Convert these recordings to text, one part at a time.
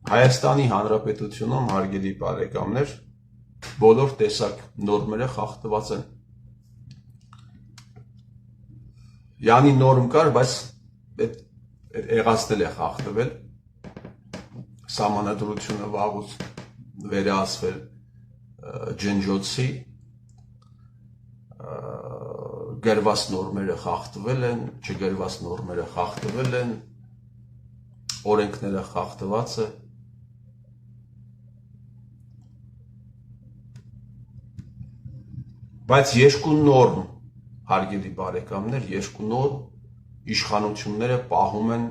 Հայաստանի Հանրապետությունում հարգելի բարեկամներ բոլոր տեսակ նորմերը խախտված են։ Յանի նորմ կար, բայց եղածնել է խախտվել, սահմանադրությունը վաղուց վերահասվել ջնջոցի, գրված նորմերը խախտվել են, չգրված նորմերը խախտվել են, օրենքները խախտված է։ Բայց երկու նորմ, հարգելի բարեկամներ, երկու նորմ իշխանությունները պահում են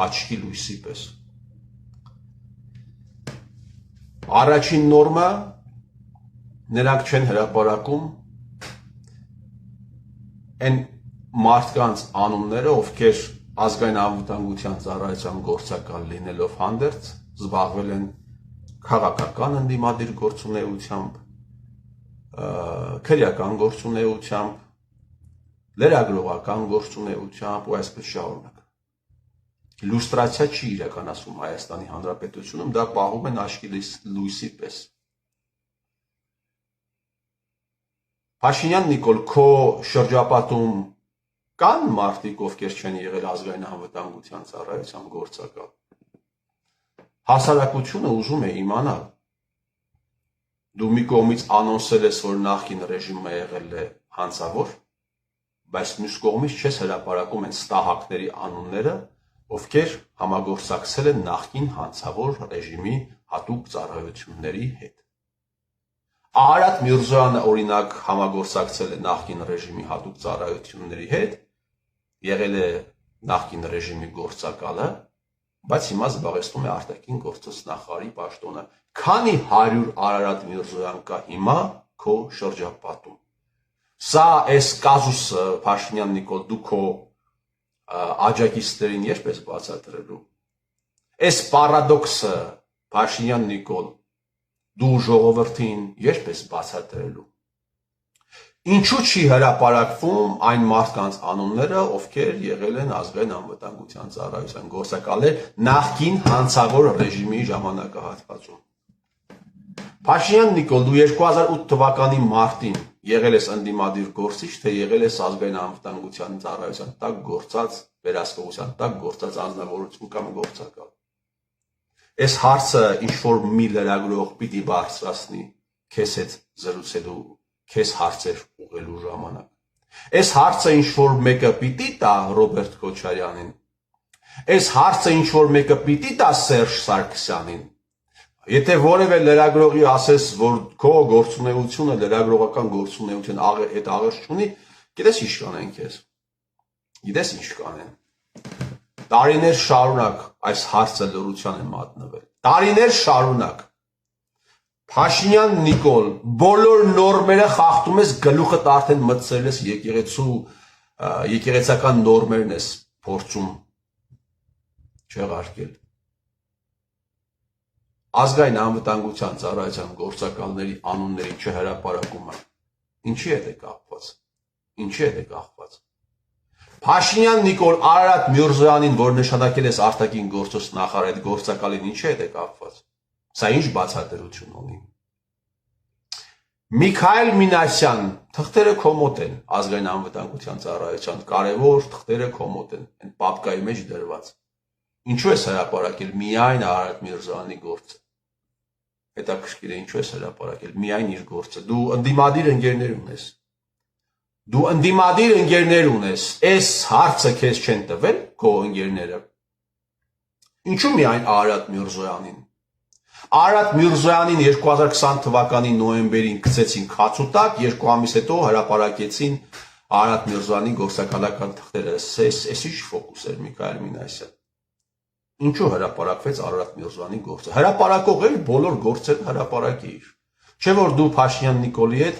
աչքի լույսի պես։ Առաջին նորմը նրանք չեն հրապարակում այն մարդկանց անունները, ովքեր ազգային անվտանգության ծառայության գործակալ լինելով հանդերձ զբաղվել են քաղաքական ընդդիմադիր գործունեությամբ, քրեական գործունեությամբ, լրագրողական գործունեությամբ ու այսպես շարունակ։ Լուստրացիա չի իրականացում Հայաստանի Հանրապետությունում, դա պահում են աչքի լույսի պես։ Փաշինյան Նիկոլ, քո շրջապատում կան մարդիկ, ովքեր չեն եղել ազգային անվտանգության ծառայության գործակալ։ Հասարակությունը ուզում է իմանալ։ Դու մի կողմից անոնսել ես, որ նախկին ռեժիմը եղել է հանցավոր, բայց մյուս կողմից չես հրապարակում են ստահակների անունները, ովքեր համագործակցել են նախկին հանցավոր ռեժիմի հատուկ ծառայությունների հետ։ Արարատ Միրզոյանը օրինակ համագործակցել է նախկին ռեժիմի հատուկ ծառայությունների հետ, եղել է նախկին ռեժիմի գործակալը, բայց հիմա զբաղեցնում է արտաքին գործոց նախարարի պաշտոնը։ Քանի 100 Արարատ Միրզոյան կա հիմա քո շրջապատում։ Սա այս կազուսը Փաշինյան Նիկոլ դու քո աջակիցներին երբ ես բացատրելու։ Այս պարադոքսը Փաշինյան Նիկոլ դու ժողովրդին երբ ես բացատրելու։ Ինչու չի հրապարակվում այն մարդկանց անունները, ովքեր եղել են ազգային անվտանգության ծառայության գործակալներ նախկին հանցավոր ռեժիմի ժամանակահատվածում։ Փաշինյան Նիկոլ, դու 2008 թվականի մարտին եղել ես ընդդիմադիր գործիչ, թե եղել ես ազգային անվտանգության ծառայության տակ գործած, վերահսկողության տակ գործած անձնավորություն կամ գործակալ։ Այս հարցը ինչ-որ մի լրագրող պիտի բարձրացնի քեզ հետ զրուցելու, քեզ հարցեր ուղղելու ժամանակ։ Այս հարցը ինչ-որ մեկը պիտի տա Ռոբերտ Քոչարյանին։ Այս հարցը ինչ-որ մեկը պիտի տա Սերժ Սարգսյանին։ Եթե որևէ լրագրողի ասես, որ քո գործունեությունը լրագրողական գործունեության հետ աղերս չունի, գիտես ինչ կանեն քեզ։ Գիտես ինչ կանեն։ Տարիներ շարունակ այս հարցը լրության է մատնվել։ Տարիներ շարունակ։ Փաշինյան Նիկոլ, բոլոր նորմերը խախտում ես, գլուխդ արդեն մտցրել ես եկեղեցական նորմերն ես փորձում չեղարկել։ Ազգային անվտանգության ծառայության գործակալների անունների չհրապարակումը ինչի հետ է կապված։ Ինչի հետ է կապված։ Փաշինյան Նիկոլ, Արարատ Միրզոյանին, որ նշանակել ես արտաքին գործոց նախարար, այդ գործակալին ինչի հետ է կապված։ Սա ինչ բացատրություն ունի։ Միքայել Մինասյան, թղթերը քո մոտ են, ազգային անվտանգության ծառայության կարևոր թղթերը քո մոտ են, այն պապկայի մեջ դրված։ Ինչու ես հրապարակել միայն Արարատ Միրզոյանի գործը։ Հետաքրքիր է, ինչու ես հրապարակել միայն իր գործը։ Դու ընդդիմադիր ընկերներ ունես։ Դու ընդդիմադիր ընկերներ ունես, այս հարցը քեզ չեն տվել քո ընկերները։ Ինչու միայն Արարատ Միրզոյանին։ Արարատ Միրզոյանին 2020 թվականի նոյեմբերին գցեցին քացուտակ, 2 ամիս հետո հրապարակեցին Արարատ Միրզոյանի գործակալական թղթերը։ Էս ինչ ֆոկուս էր Միքայել Մինասյան։ Ինչու հրապարակվեց Արարատ Միրզոյանի գործը։ Հրապարակող էր, բոլոր գործերը հրապարակի իր։ Չէ՞ որ դու Փաշինյան Նիկոլի հետ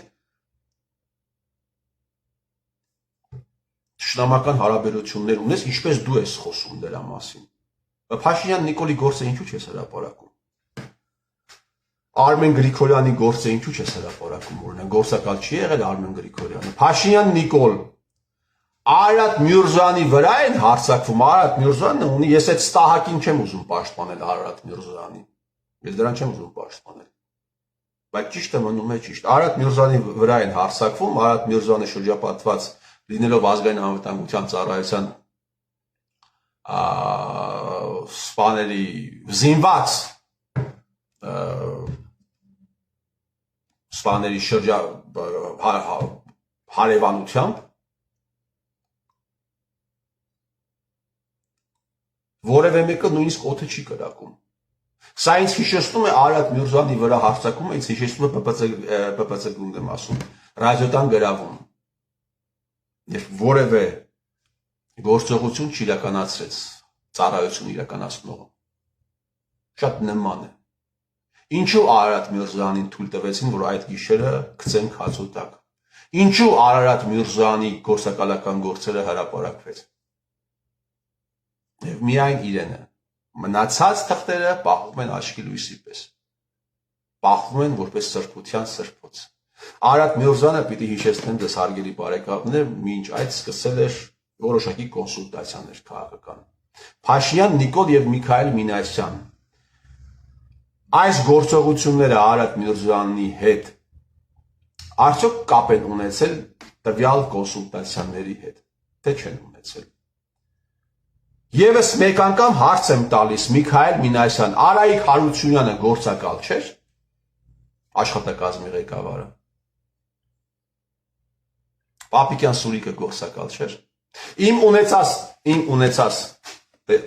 Ճշնամական հարաբերություններ ունես, ինչպես դու ես խոսում դրա մասին։ Փաշինյան Նիկոլի գործը ինչու չես հրապարակում։ Արմեն Գրիգորյանի գործը ինչու չես հրապարակում, օրինակ գործակալ չի եղել Արմեն Գրիգորյանը։ Փաշինյան Նիկոլ, Արարատ Միրզոյանի վրա են հարձակվում, Արարատ Միրզոյանը ունի, ես այդ ստահակին չեմ ուզում պաշտպանել Արարատ Միրզոյանի, ես դրան չեմ ուզում պաշտպանել, բայց ճիշտը մնում է ճիշտ, Արարատ Միրզոյանի վրա են հարձակվում, Արարատ Միրզոյանը շրջապատված լինելով ազգային անվտանգության ծառայության սպաների զինված սպաների հարևանությամբ որևէ մեկը նույնիսկ օդը չի կրակում։ Սա ինձ հիշեցնում է Արարատ Միրզոյանի վրա հարձակումը, ինձ հիշեցնում է ՊՊՑ գունդ եմ ասում, ռադիոդան գրավում։ Երբ որևէ գործողություն չիրականացրեց ծառայություն իրականացնողը։ Շատ նման է։ Ինչու Արարատ Միրզոյանին թույլ տվեցին, որ այդ գիշերը գցեն քացու տակ։ Ինչու Արարատ Միրզոյանի գործակալական գործերը հրապարակվեց։ Եվ միայն իրենը մնացած թղթերը պահվում են աչքի լույսի պես, պահվում են որպես սրբության սրբոց։ Արարատ Միրզոյանը պիտի հիշեցնեմ ձեզ հարգելի բարեկամներ, մինչ այդ սկսել էր որոշակի կոնսուլտացիաներ քաղաքական։ Փաշինյան Նիկոլ եւ Միքայել Մինասյան այս գործողությունները Արարատ Միրզոյանի հետ արդյոք կապ են ունեցել տվյալ կոնսուլտացիաների հետ, թե չեն ունեցել։ Եվս մեկ անգամ հարց եմ տալիս Միքայել Մինասյան, Արայիկ Հարությունյանը գործակալ չէր, աշխատակազմի ղեկավարը։ Պապիկյան Սուրիկը գործակալ չէր։ Իմ ունեցած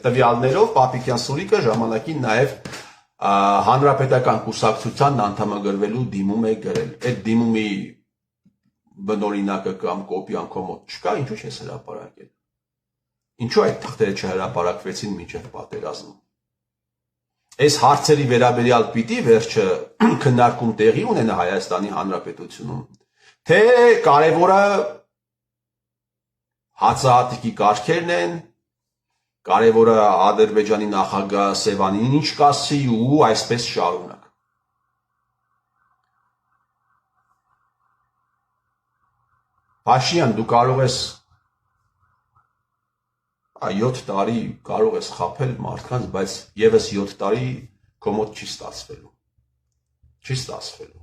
տվյալներով Պապիկյան Սուրիկը ժամանակին նաև հանրապետական կուսակցության անդամագրվելու դիմում է գրել։ Այդ դիմումի բնօրինակը կամ կոպիան քո մոտ չկա, ինչու չես հրապարակել։ Ինչու այդ թղթերը չհրապարակվեցին մինչև պատերազմը։ Այս հարցերի վերաբերյալ պիտի վերջը քննարկում տեղի ունենա Հայաստանի Հանրապետությունում, թե կարևորը հացահատիկի կարգերն են, կարևորը Ադրբեջանի նախագահ Սևանին ինչ կասի ու այսպես շարունակ։ Փաշինյան, դու կարող ես 7 տարի կարող ես խաբել մարդկանց, բայց եւս 7 տարի քո մոտ չի ստացվելու։ Չի ստացվելու։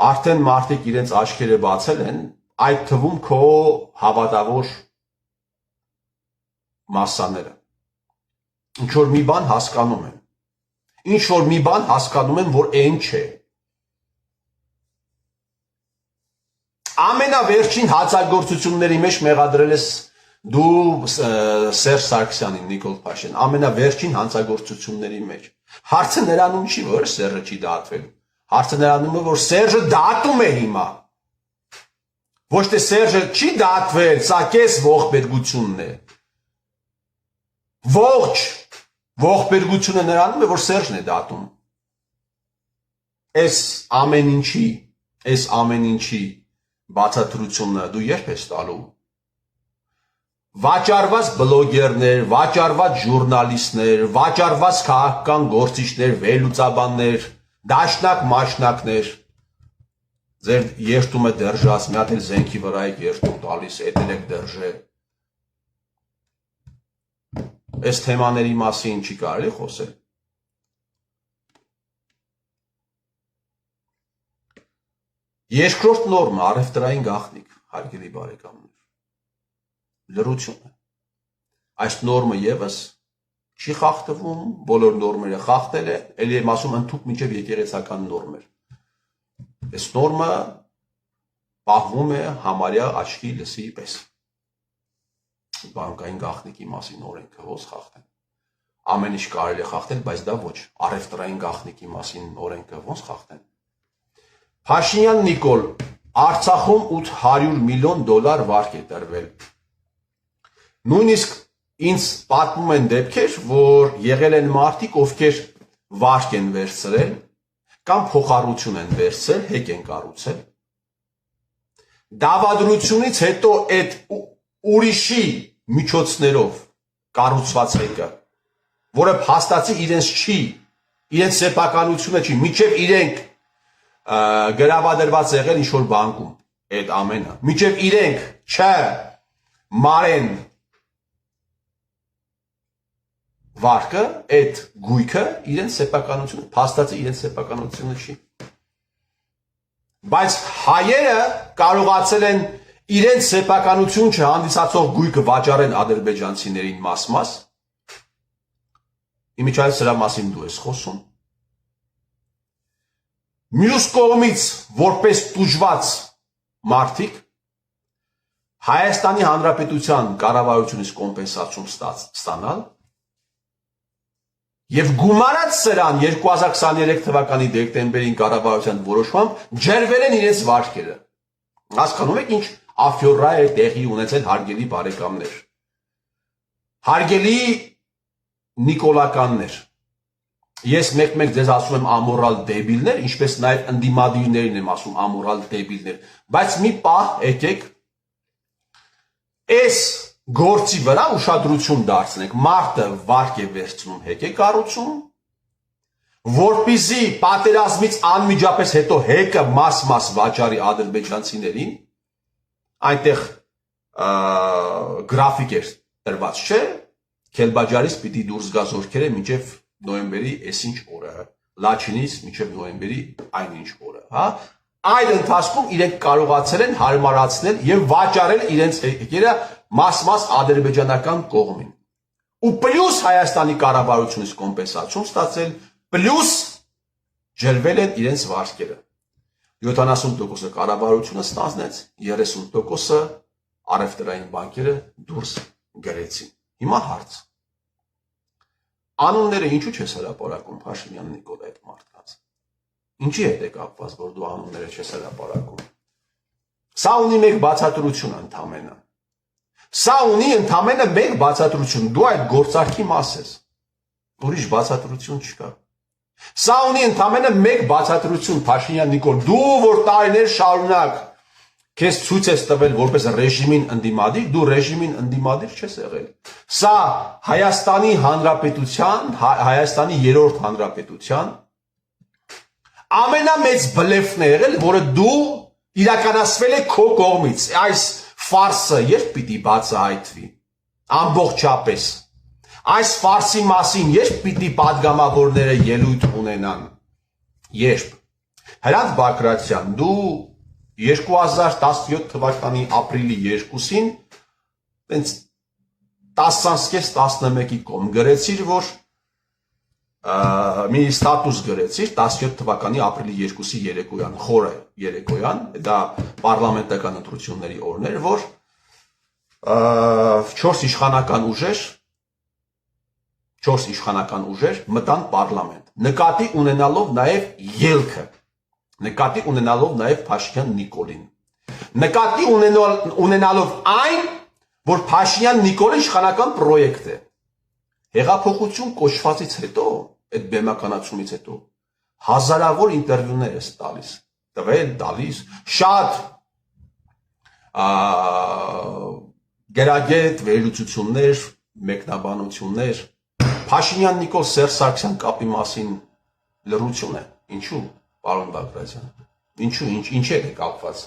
Արդեն մարդիկ իրենց աչքերը բացել են, այդ թվում քո հավատավոր մասսաները։ Ինչ որ մի բան հասկանում են։ Ինչ որ մի բան հասկանում են, որ այն չէ։ Ամենավերջին հացագործությունների մեջ մեղադրել ես դու Սերժ Սարգսյանին, Նիկոլ Փաշինյան, ամենավերջին հանցագործությունների մեջ։ Հարցը նրանում չի, որ Սերժը չի դատվել։ Հարցը նրանում է, որ Սերժը դատում է հիմա։ Ոչ թե Սերժը չի դատվել, սա կես ողբերգությունն է։ Ողբերգությունը նրանում է, որ Սերժն է դատում։ Այս ամեն ինչի բացատրությունը դու երբ ես տալու։ Վաճառված բլոգերներ, վաճառված ժուրնալիստներ, վաճառված քաղաքական գործիչներ, վերլուծաբաններ, դաշնակ մաշնակներ, ձեր երթումը դержած, մի հատ էլ զենքի վրա եք երթում տալիս, էդ եք դержե։ Այս թեմաների մասին չի կարելի խոսել։ Երկրորդ նորմը առևտրային գաղտնիք, հարգելի բարեկամներ։ Լրություն է։ Այս նորմը եւս չի խախտվում, բոլոր նորմերը խախտել է, ելի եմ ասում ընդհուպ մինչև եկեղեցական նորմեր։ Այս նորմը պահվում է համարյա աչքի լսի պես։ Բանկային գաղտնիքի մասին օրենքը ոնց խախտեն։ Ամեն ինչ կարելի է խախտել, բայց դա ոչ։ Առևտրային գաղտնիքի մասին օրենքը ոնց խախտեն։ Փաշինյան Նիկոլ, Արցախում $800 միլիոն վարկ է տրվել։ Նույնիսկ ինձ պատմում են դեպքեր, որ եղել են մարդիկ, ովքեր վարկ են վերցրել, կամ փոխառություն են վերցրել, հեկ են կառուցել։ Դավադրությունից հետո այդ ուրիշի միջոցներով կառուցված հեկը, որը փաստացի իրենց չի, իրենց սեփականությունը չի, միջև իրենք գրավադրված եղել ինչ-որ բանկում, այդ ամենը, միջև իրենք չէ, Մարեն վարկը, այդ գույքը իրենց սեփականությունը, փաստացի իրենց սեփականությունը չի։ Բայց հայերը կարողացել են իրենց սեփականություն չհանդիսացող գույքը վաճառեն ադրբեջանցիներին մաս-մաս։ Իմիջիայլոց սրա մասին դու ես խոսում։ Մյուս կողմից որպես տուժված մարդիկ Հայաստանի Հանրապետության կառավարությունից կոմպենսացիոն ստանալ եւ գումարած սրան 2023 թվականի դեկտեմբերին կառավարության որոշմամբ ջերվել են իրենց վարկերը։ Հասկանում եք ինչ աֆյորա է տեղի ունեցել հարգելի բարեկամներ։ Հարգելի նիկոլականներ։ Ես մեկ-մեկ ձեզ ասում եմ ամորալ դեբիլներ, ինչպես նաև ընդդիմադիրներին եմ ասում ամորալ դեբիլներ, բայց մի պահ եկեք այս գործի վրա ուշադրություն դարձնենք, մարդը վարկ է վերցնում հեկ է կառուցում, որպեսզի պատերազմից անմիջապես հետո հեկը մաս-մաս վաճառի ադրբեջանցիներին, այնտեղ գրաֆիկ էր տրված, չէ, Քելբաջարից պիտի դուրս գա զորքերը մինչև նոյեմբերի այսինչ օրը, Լաչինից մինչև նոյեմբերի այնինչ օրը, հա? Այդ ընթացքում իրենք կարողացել են հարմարացնել եւ վաճառել իրենց հեկերը մաս-մաս ադրբեջանական կողմին։ Ու պլյուս Հայաստանի կառավարությունից կոմպենսացիոն ստացել, պլյուս ջրվել են իրենց վարկերը։ 70% կառավարությունը ստանձնեց, 30% առևտրային բանկերը դուրս գրեցին։ Հիմա հարց։ Անունները ինչու չես հրապարակում Փաշինյան Նիկոլ այդ մարդկանց։ Ինչի հետ է կապված, որ դու անունները չես հրապարակում։ Սա ունի մեկ բացատրություն ընդամենը։ Սա ունի ընդամենը մեկ բացատրություն, դու այդ գործարքի մաս ես։ Ուրիշ բացատրություն չկա։ Սա ունի ընդամենը մեկ բացատրություն Փաշինյան Նիկոլ, դու որ տարիներ շարունակ քեզ ցույց ես տվել որպես ռեժիմին ընդդիմադիր, դու ռեժիմին ընդդիմադիր չես եղել։ Սա Հայաստանի Հանրապետության, Հայաստանի երրորդ հանրապետության ամենամեծ բլեֆն է եղել, որը դու իրականացվել է քո կողմից։ Այս ֆարսը երբ պիտի բացահայտվի։ Ամբողջապես։ Այս ֆարսի մասին երբ պիտի падգամավորները ելույթ ունենան։ Երբ։ Հրանտ Բակրատյան, դու 2017 թվականի ապրիլի 2-ին տենց 10-11-ի կողմ գրեցիր, որ մի ստատուս գրեցիր 17 թվականի ապրիլի 2-ի երեկոյան, խորը երեկոյան, դա պարլամենտական ընտրությունների օրն էր, որ 4 իշխանական ուժեր մտան պարլամենտ, նկատի ունենալով նաև ելքը, նկատի ունենալով նաև Փաշինյան Նիկոլին, նկատի ունենալով այն, որ Փաշինյան Նիկոլը իշխանական պրոյեկտ է, հեղափոխություն կոչվածից հետո, այդ բեմականացումից հետո, հազարավոր ինտերվյուներ ես տալիս, տվել, տալիս, շատ գերագետ վերլուծություններ, մեկնաբանություններ, Փաշինյան Նիկոլ Սերժ Սարգսյան կապի մասին լռություն է, ինչու, պարոն Բագրատյան, ինչու, ինչ է կապված։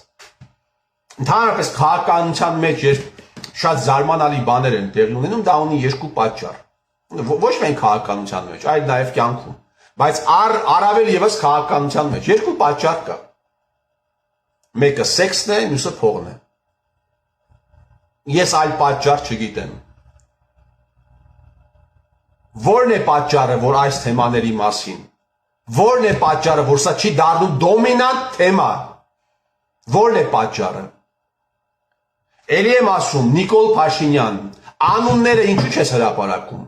Ընդհանրապես քաղաքականության մեջ երբ շատ զարմանալի բաներ են տեղի ունենում, դա ունի երկու պատճառ։ Ոչ միայն քաղաքականության մեջ, այլ նաև կյանքում, բայց առավել եւս քաղաքականության մեջ երկու պատճառ կա։ Մեկը սեքսն է, մյուսը փողն է։ Ես այլ պատճառ չգիտեմ։ Որն է պատճառը, որ այս թեմաների մասին, որն է պատճառը, որ սա չի դառնում դոմինանտ թեմա, որն է պատճառը։ Էլի եմ ասում, Նիկոլ Փաշինյան, անունները ինչու չես հրապարակում։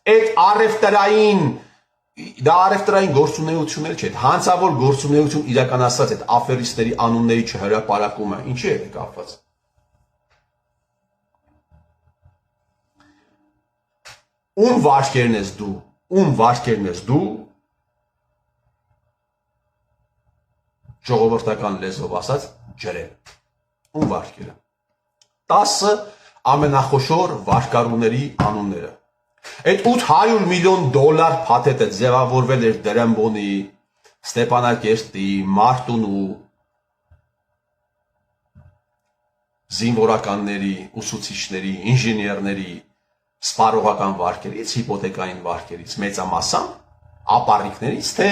Այդ դա առևտրային գործունեություններ չէ, հանցավոր գործունեություն իրականացած այդ աֆերիստների անունների չհրապարակումը, ինչի է կապված։ Ում վարկերն ես դու, ժողովրդական լեզվով ասած ջրել, ում վարկերը, 10 ամենախոշոր վարկառուների անունները, այդ $800 միլիոն փաթեթը ձևավորվել էր Դրամբոնի, Ստեփանակերտի, Մարտունու, զինվորականների, ուսուցիչների, ինժեներների, սպառողական վարկերից, հիպոթեկային վարկերից, մեծամասամբ ապառիկներից, թե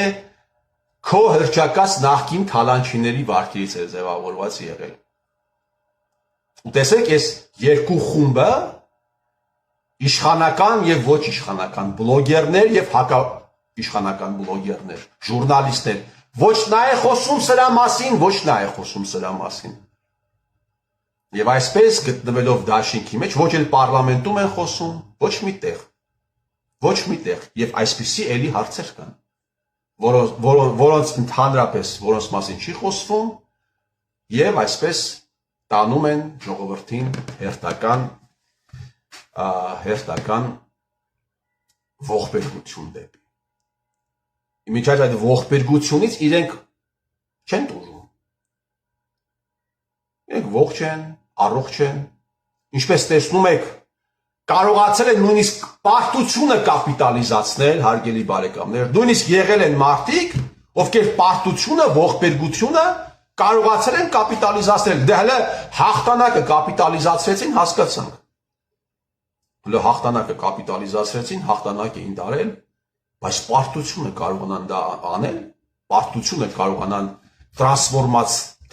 քո հրճակած նախկին թալանչիների վարկերից է ձևավորված եղել։ Ու տեսեք, այս երկու խումբը իշխանական եւ ոչ իշխանական բլոգերներ եւ հակաիշխանական բլոգերներ, ժուրնալիստներ, ոչ նա է խոսում սրա մասին, ոչ նա է խոսում սրա մասին։ Եվ այսպես գտնվելով դաշինքի մեջ, ոչ էլ պարլամենտում են խոսում, ոչ միտեղ, եւ այսպիսի էլի հարցեր կան, որոնց ընդհանրապես, որոնց մասին չի խոսվում, եւ այսպես տանում են ժողովրդին հերթական ողբերգություն դեպի։ Իմիջիայլ այդ ողբերգությունից իրենք չեն տուժում։ Իրենք ողջ են, առողջ են, ինչպես տեսնում եք, կարողացել են նույնիսկ պարտությունը կապիտալիզացնել, հարգելի բարեկամներ, նույնիսկ եղել են մարդիկ, ովքեր պարտությունը, ողբերգությունը կարողացել են կապիտալիզացնել, դե հələ հաղթանակը կապիտալիզացրեցին, հասկացանք։ Հələ հաղթանակը կապիտալիզացրեցին, հաղթանակ էին տարել, բայց պարտությունը կարողանան դա անել, պարտությունը կարողանան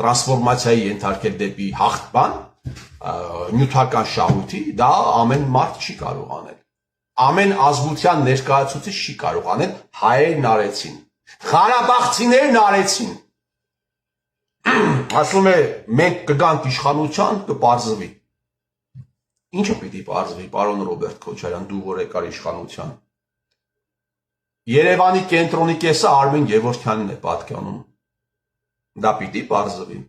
տրանսֆորմացիայի ենթարկել դեպի հաղթման, նյութական շահույթի, դա ամեն մարդ չի կարող անել։ Ամեն ազգության ներկայացուցիչ չի կարող անել, հայերն արեցին, ղարաբաղցիներն արեցին։ Ասում է, մենք կգանք իշխանության, կպարզվի։ Ինչը պիտի պարզվի, պարոն Ռոբերտ Քոչարյան, դու որ եկար իշխանության։ Երևանի կենտրոնի կեսը Արմեն Գևորգյանին է պատկանում։ Դա պիտի պարզվի։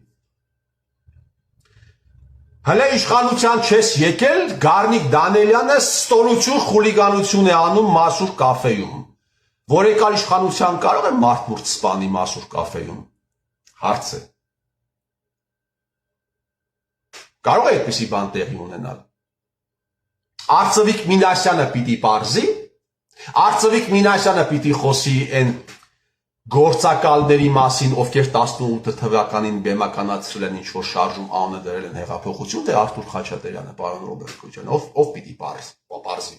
Հələ իշխանության չես եկել, Գառնիկ Դանիելյանը ստորություն, խուլիգանություն է անում Մասուր կաֆեում։ Որ եկար իշխանության կարող է մարդմուրդ սպանի Մասուր կաֆեում։ Հարց է։ Կարող է այդպիսի բան տեղի ունենալ։ Արծվիկ Մինասյանը պիտի պարզի, Արծվիկ Մինասյանը պիտի խոսի այն գործակալների մասին, ովքեր 18 թվականին բեմականացրել են ինչ-որ շարժում անունը դրել են հեղափոխություն, թե Արթուր Խաչատրյանը, պարոն Ռոբերտ Քոչարյան, ով պիտի պարզի։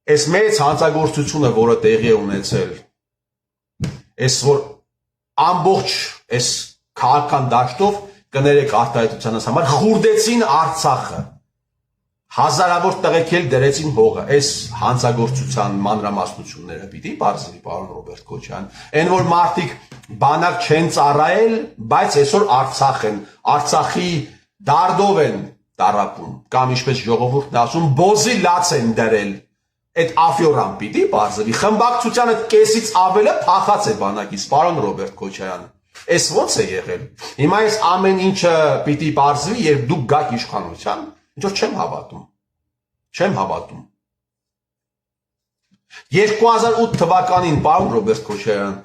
Այս մեծ հանցագործությունը, որը տեղի է ունեցել, այս որ ամբողջ այս քաղաքական դաշտով կներեք արտահայտությանս համար խուրդեցին Արցախը, հազարավոր տղեկ էլ դրեցին հողը, այս հանցագործության մանրամասնությունները պիտի պարզվի, պարոն Ռոբերտ Քոչարյան, այն որ մարդիկ բանակ չեն ծառայել, բայց այսօր Արցախ են, Արցախի դարդով են տառապում, կամ ինչպես ժողովուրդն ասում, բոզի լաց են դրել, այդ աֆյորան պիտի պարզվի, խմբակցությանը կեսից ավելը փախած է բանակից, պարոն Ռոբերտ Քոչարյան, այս ո՞նց է եղել։ Հիմա այս ամեն ինչը պիտի պարզվի, երբ դուք գաք իշխանության, ինչ որ չեմ հավատում։ 2008 թվականին, պարոն Ռոբերտ Քոչարյան,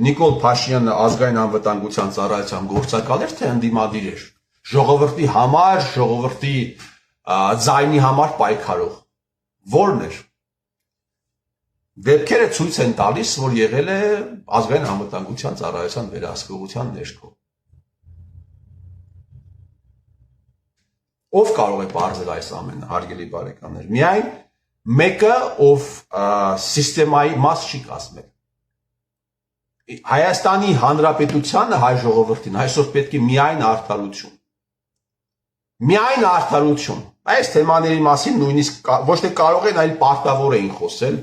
Նիկոլ Փաշինյանը ազգային անվտանգության ծառայության գործակալ էր, թե ընդդիմադիր էր, ժողովրդի համար, ժողովրդի ձայնի համար պայքարող, ո՞րն էր։ Դեպքերը ցույց են տալիս, որ եղել է ազգային անվտանգության ծառայության վերահսկողության ներքո։ Ով կարող է պարզել այս ամենը, հարգելի բարեկամներ։ Միայն մեկը, ով սիստեմայի մաս չի կազմել։ Հայաստանի Հանրապետությանը, հայ ժողովրդին այսօր պետք է միայն արդարություն։ Միայն արդարություն։ Այս թեմաների մասին նույնիսկ ոչ թե կարող են, այլ պարտավոր էին խոսել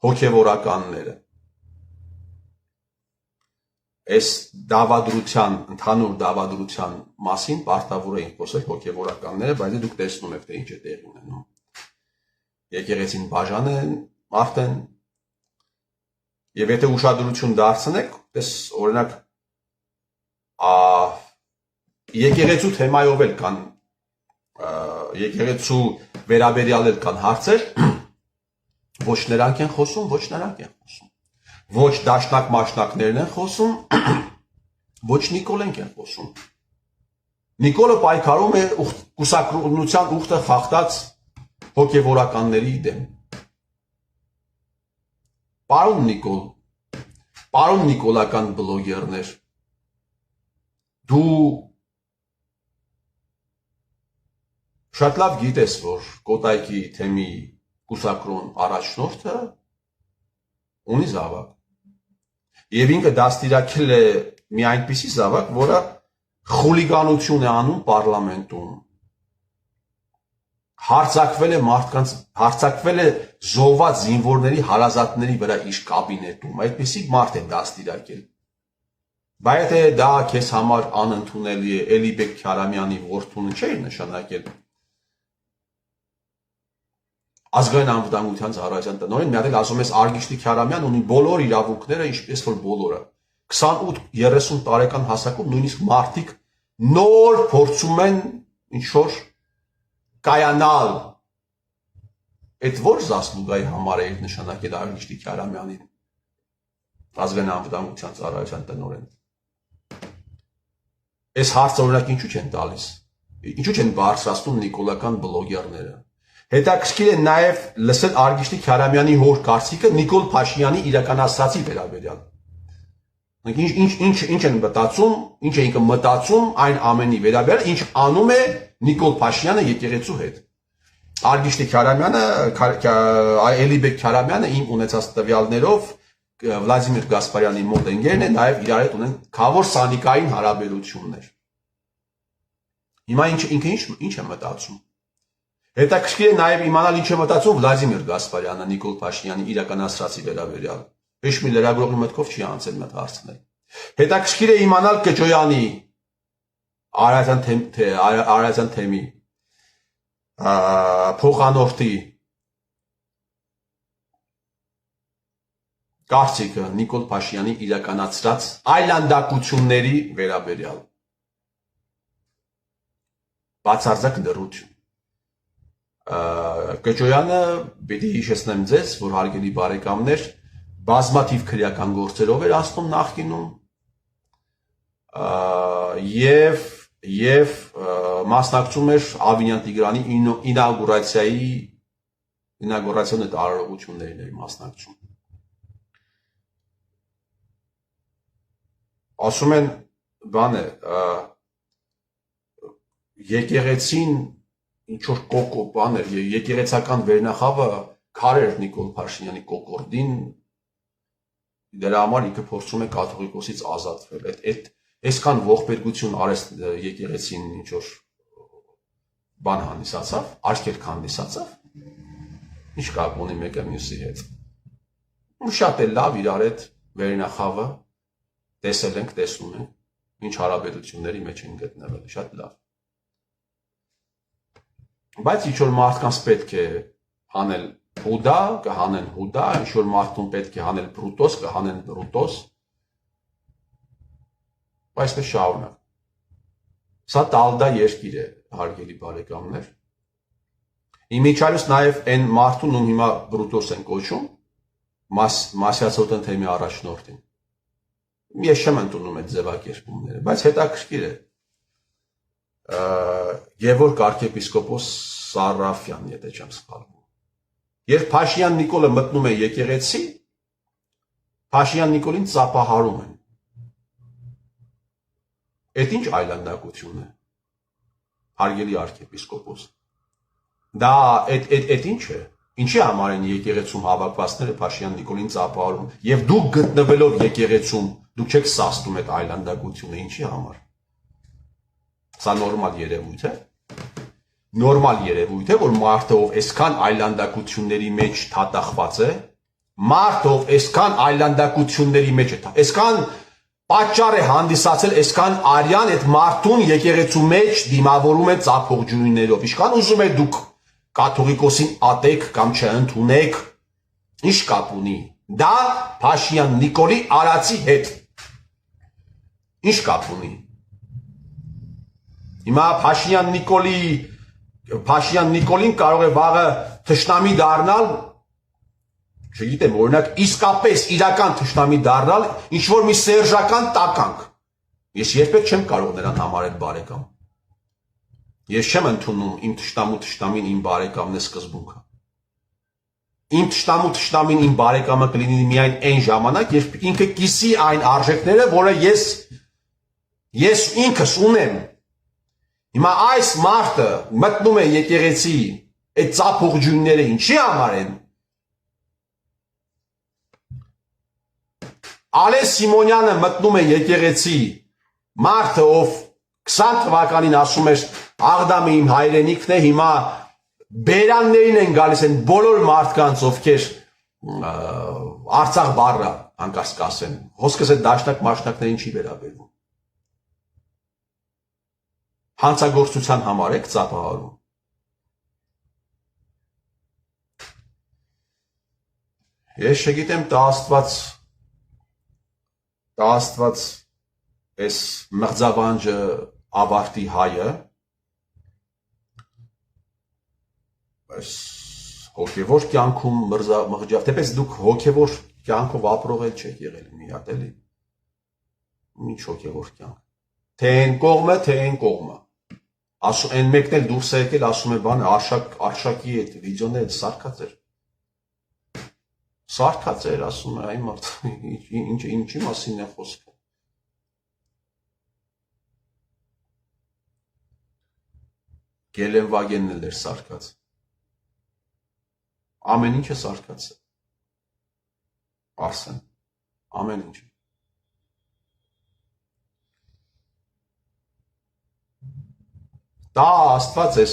հոգևորականները։ Այս դավադրության, ընդհանուր դավադրության մասին պարտավոր էին խոսել հոգևորականները, բայց դուք տեսնում եք, թե ինչ է տեղի ունենում։ Եկեղեցին բաժան են արդեն, եւ եթե ուշադրություն դարձնեք, տես օրինակ եկեղեցու թեմայով էլ կան, եկեղեցու վերաբերյալ էլ կան հարցեր, ոչ նրանք են խոսում, ոչ նրանք են խոսում։ Ոչ դաշնակ մաշնակներն են խոսում, ոչ Նիկոլենք են խոսում։ Նիկոլը պայքարում է կուսակրոնության ուխտը խախտած հոգևորականների դեմ։ Պարոն Նիկոլ, պարոն նիկոլական բլոգերներ, դու Շատ լավ գիտես, որ Կոտայքի թեմի կուսակրոն առաջնորդը ունի զավակ։ Եվ ինքը դաստիարակել է մի այնպիսի զավակ, որը խուլիգանություն է անում պարլամենտում։ Հարձակվել է զոհված զինվորների հարազատների վրա իր կաբինետում, այդպիսի մարդ է դաստիարակել։ Բայց եթե դա քեզ համար անընդունելի է, Էլիբեկ Քարամյանի որդուն չէր նշանակել ազգային անվտանգության ծառայության տնօրեն, մի հատ էլ ասում ես Արգիշտի Քարամյան ունի բոլոր իրավունքները, ինչպես որ բոլորը։ 28-30 տարեկան հասակում նույնիսկ մարդիկ նոր փորձում են ինչ-որ կայանալ։ Այդ որ զասլուգայի համար է նշանակել Արգիշտի Քարամյանին ազգային անվտանգության ծառայության տնօրեն։ Այս հարցը օրինակ ինչու չեն տալիս։ Ինչու չեն բարձրացնում նիկոլական բլոգերները։ Հետաքրքիր է նաև լսել Արգիշտի Քարամյանի հոր կարծիքը Նիկոլ Փաշինյանի իրականացրածի վերաբերյալ։ Ինչ են մտածում, ինչ է ինքը մտածում այն ամենի վերաբերյալ, ինչ անում է Նիկոլ Փաշինյանը եկեղեցու հետ։ Արգիշտի Քարամյանը, Էլիբեկ Քարամյանը իմ ունեցած տվյալներով Վլադիմիր Գասպարյանի մոտ ընկերն է, նաև իրար հետ ունեն խավոր սանիկային հարաբերություններ։ Հիմա ինքը ինչ է մտածում։ Հետաքրքիր է նաև իմանալ ինչ է մտածում Վլադիմիր Գասպարյանը Նիկոլ Փաշինյանի իրականացրածի վերաբերյալ։ Ոչ մի լրագրողի մտքով չի անցել այդ հարցները։ Հետաքրքիր է իմանալ Կճոյանի Արարատյան թեմի փոխանորդի կարծիքը Նիկոլ Փաշինյանի իրականացրած այլանդակությունների վերաբերյալ։ Բացարձակ լռություն։ Կճոյանը պիտի հիշեցնեմ ձեզ, որ հարգելի բարեկամներ, բազմաթիվ քրեական գործերով էր ասնում նախկինում եւ մասնակցում էր Ավինյան Տիգրանի ինագուրացիոն այդ արարողություններին էր մասնակցում։ Ասում են բան է եկեղեցին ինչ որ կոկո բան էր, եկեղեցական վերնախավը քարեր Նիկոլ Փաշինյանի կոկորդին, դրա համար ինքը փորձում է կաթողիկոսից ազատվել։ Այսքան ողբերգություն արեց եկեղեցին ինչ որ բան հանդիսացավ, աչքեր հանդիսացավ, ինչ կապ ունի մեկը մյուսի հետ։ Ու շատ է լավ իրար հետ վերնախավը տեսել ենք, տեսնում ենք, ինչ հարաբերությունների մեջ են գտնվել, շատ լավ։ Բայց ինչ որ մարդկանց պետք է հանել հուդա, կհանեն հուդա, ինչ որ մարդուն պետք է հանել բրուտոս, կհանեն բրուտոս։ Այսպես շարունակ։ Սա տալդա երկիր է, հարգելի բարեկամներ։ Իմիջիայլոց նաև այն մարդուն, ում հիմա բրուտոս են կոչում, Մասյացոտն թեմի առաջնորդին։ Ես չեմ ընդունում այդ ձևակերպումները, բայց հետաքրքիր է։ Գևորգ arczepiskopos Սարաֆյան, եթե չեմ սխալվում։ Երբ Փաշինյան Նիկոլը մտնում է եկեղեցի, Փաշինյան Նիկոլին ծափահարում են։ Այդ ինչ այլանդակություն է, հարգելի arczepiskopos։ Դա այդ ինչ է։ Ինչի համար են եկեղեցում հավաքվածները Փաշինյան Նիկոլին ծափահարում, եւ դուք գտնվելով եկեղեցում, դուք չեք սաստում այդ այլանդակությունը, ինչի համար։ Սա նորմալ երևույթ է։ Նորմալ երևույթ է, որ մարդը ով այսքան այլանդակությունների մեջ թաթախված է, մարդը ով այսքան այլանդակությունների մեջ է, այսքան պատճառ է հանդիսացել, այսքան արյան այդ մարդուն եկեղեցու մեջ դիմավորում է ծափողջույններով։ Ինչքան ուզում եք դուք կաթողիկոսին ատեք կամ չընդունեք, ինչ կապ ունի։ Դա Փաշինյան Նիկոլի արածի հետ։ Ինչ կապ ունի։ Հիմա Փաշինյան Նիկոլին կարող է վաղը թշնամի դառնալ, չգիտեմ, օրինակ իսկապես իրական թշնամի դառնալ, ինչ որ մի սերժական տականք։ Ես երբեք չեմ կարող նրան համարել բարեկամ։ Ես չեմ ընդունում իմ թշնամին իմ բարեկամն է սկզբունքը։ Իմ թշնամին իմ բարեկամը կլինի միայն այն ժամանակ, երբ ինքը կիսի այն արժեքները, որը ես ինքս ունեմ։ Հիմա այս մարդը մտնում է եկեղեցի, այդ ծափուղջույնները ինչի համար են։ Ալես Սիմոնյանը մտնում է եկեղեցի, մարդը ով 20 թվականին ասում էր Աղդամը իմ հայրենիքն է, հիմա բերաններին են գալիս են բոլոր մարդկանց, ովքեր Արցախ բառը հանկարծ կասեն, հոսքս այդ դաշնակ մաշնակներին չի վերաբերվում։ Հանցագործության համար եք ծափահարում։ Ես չգիտեմ, տա Աստված այս մղձավանջը ավարտի հայը, այս հոգևոր կյանքում մղջավ, թեպետ դուք հոգևոր կյանքով ապրող էլ չեք եղել մի հատ էլի։ Ինչ հոգևոր կյանք։ Թե այն կողմը, թե այն կողմը։ Այն մեկն էլ դուրս է եկել, ասում է բանը, Արշակի այդ վիդեոները սարքած էր։ Սարքած էր, ասում է, այ մարդ, ինչի մասին է խոսքը։ Գելենվագենն էլ էր սարքած։ Ամեն ինչը սարքած է։ Արսեն, ամեն ինչ։ Դա Աստված էս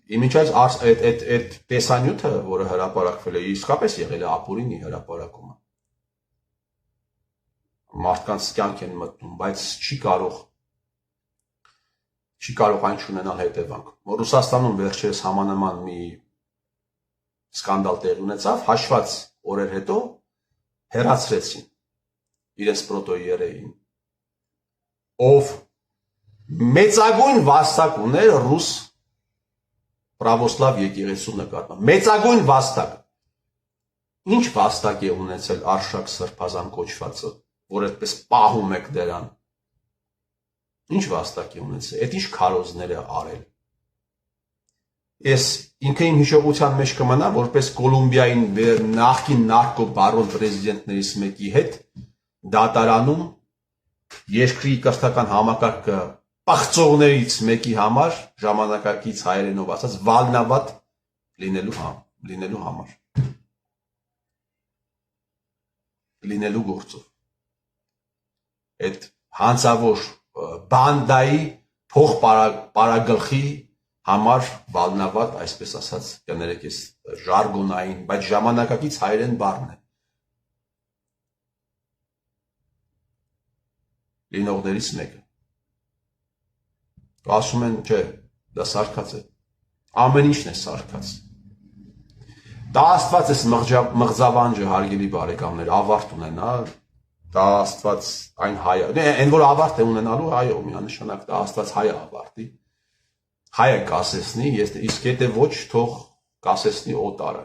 իմիջայց այդ տեսանյութը, որը հրապարակվել է, իսկապես եղել է ապուրինի հրապարակումը։ Մարդկանց կյանք են մտնում, բայց չի կարող այն չունենալ հետևանք։ Ռուսաստանում վերջերս համանման մի սկանդալ տեղի ունեցավ, հաշված օրեր հետո հեռացրեցին իրենց պրոտոիերեին, ով մեծագույն վաստակ ուներ ռուս պրավոսլավ եկեղեցու նկատմամբ, մեծագույն վաստակ։ Ինչ վաստակ է ունեցել Արշակ Սրբազան կոչվածը, որ այդպես պահում եք դրան։ Ինչ վաստակ է ունեցել, այդ ինչ քարոզներ է արել։ Ես ինքը իմ հիշողության մեջ կմնա, որպես Կոլումբիային նախկին նարկո բարոն պրեզիդենտներից մեկի հետ դատարանում երկրի կրթական համակարգը պղծողներից մեկի համար ժամանակակից հայերենով ասած վալնավատ լինելու համար։ Լինելու գործով։ Այդ հանցավոր բանդայի փոխպարագլխի համար վալնավատ, այսպես ասած, կներեք ես ժարգոնային, բայց ժամանակակից հայերեն բառն է։ Լինողներից մեկը։ Ասում են, չէ, դա սարքած է։ Ամեն ինչն է սարքած։ Դա Աստված էս մղձավանջը, հարգելի բարեկամներ, ավարտ ունենա, դա Աստված այն հայը, այն որ ավարտ է ունենալու, այո, միանշանակ դա Աստված հայը ավարտի, հայը կասեցնի, իսկ եթե ոչ, թող կասեցնի օտարը,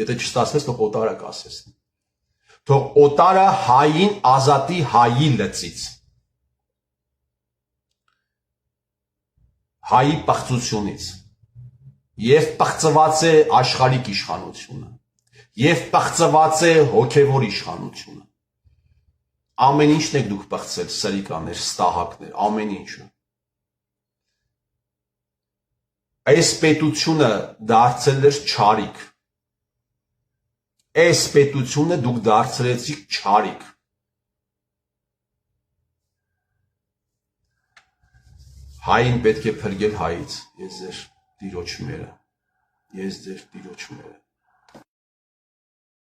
եթե չստացվեց, թող օտարը կասեցնի, թող օտարը հային ազատի հայի լծից, հայի պղծությունից, և պղծված է աշխարհիկ իշխանությունը, և պղծված է հոգևոր իշխանությունը, ամեն ինչն եք դուք պղծել, սրիկաներ, ստահակներ, ամեն ինչը։ Այս պետությունը դարձել էր չարիք, այս պետությունը դուք դարձրեցիք չարիք, հային պետք է փրկել հայից, ես ձեր տիրոջ մերը, ես ձեր տիրոջ մերը։